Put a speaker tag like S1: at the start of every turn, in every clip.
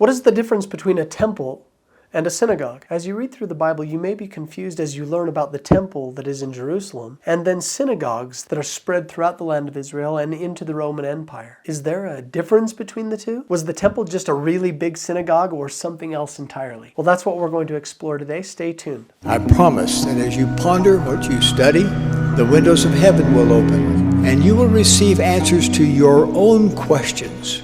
S1: What is the difference between a temple and a synagogue? As you read through the Bible, you may be confused as you learn about the temple that is in Jerusalem and then synagogues that are spread throughout the land of Israel and into the Roman Empire. Is there a difference between the two? Was the temple just a really big synagogue or something else entirely? Well, that's what we're going to explore today. Stay tuned.
S2: I promise that as you ponder what you study, the windows of heaven will open, and you will receive answers to your own questions.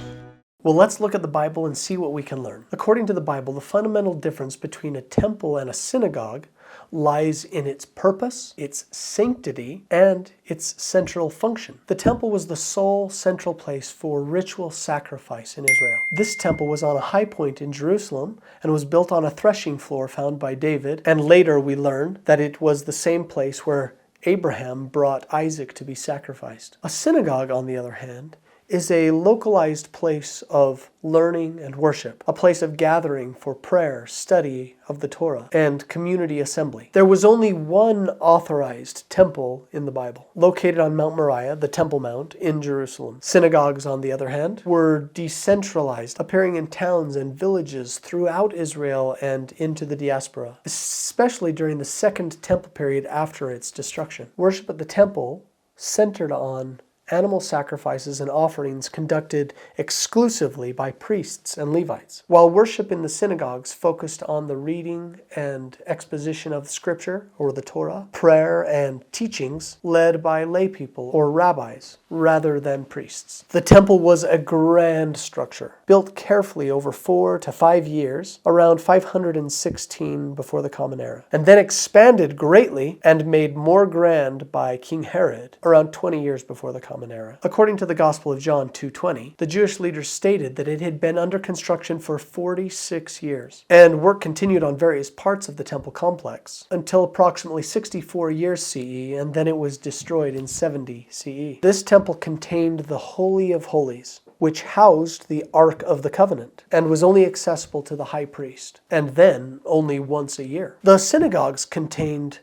S1: Well, let's look at the Bible and see what we can learn. According to the Bible, the fundamental difference between a temple and a synagogue lies in its purpose, its sanctity, and its central function. The temple was the sole central place for ritual sacrifice in Israel. This temple was on a high point in Jerusalem and was built on a threshing floor found by David, and later we learn that it was the same place where Abraham brought Isaac to be sacrificed. A synagogue, on the other hand, is a localized place of learning and worship, a place of gathering for prayer, study of the Torah, and community assembly. There was only one authorized temple in the Bible, located on Mount Moriah, the Temple Mount, in Jerusalem. Synagogues, on the other hand, were decentralized, appearing in towns and villages throughout Israel and into the diaspora, especially during the Second Temple period after its destruction. Worship at the temple centered on animal sacrifices and offerings conducted exclusively by priests and Levites, while worship in the synagogues focused on the reading and exposition of Scripture, or the Torah, prayer, and teachings led by lay people, or rabbis, rather than priests. The temple was a grand structure, built carefully over 4 to 5 years, around 516 before the Common Era, and then expanded greatly and made more grand by King Herod, around 20 years before the Common Era. According to the Gospel of John 2:20, the Jewish leaders stated that it had been under construction for 46 years, and work continued on various parts of the temple complex until approximately 64 years CE, and then it was destroyed in 70 CE. This temple contained the Holy of Holies, which housed the Ark of the Covenant, and was only accessible to the high priest, and then only once a year. The synagogues contained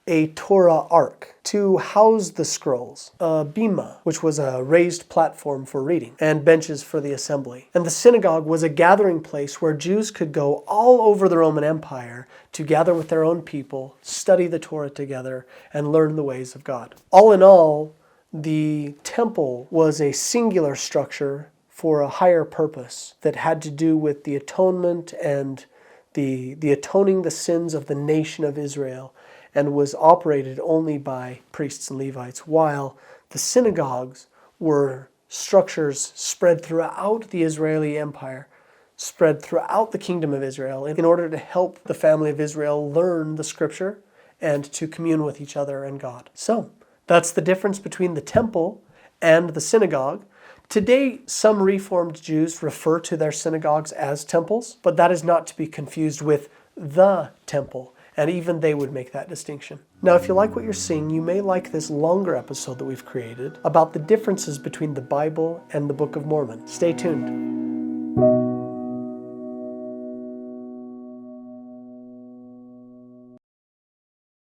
S1: a Torah ark to house the scrolls, a bima, which was a raised platform for reading, and benches for the assembly. And the synagogue was a gathering place where Jews could go all over the Roman Empire to gather with their own people, study the Torah together, and learn the ways of God. All in all, the temple was a singular structure for a higher purpose that had to do with the atonement and the atoning the sins of the nation of Israel, and was operated only by priests and Levites, while the synagogues were structures spread throughout the Israeli Empire, spread throughout the Kingdom of Israel, in order to help the family of Israel learn the Scripture and to commune with each other and God. So, that's the difference between the temple and the synagogue. Today, some Reformed Jews refer to their synagogues as temples, but that is not to be confused with the temple, and even they would make that distinction. Now, if you like what you're seeing, you may like this longer episode that we've created about the differences between the Bible and the Book of Mormon. Stay tuned.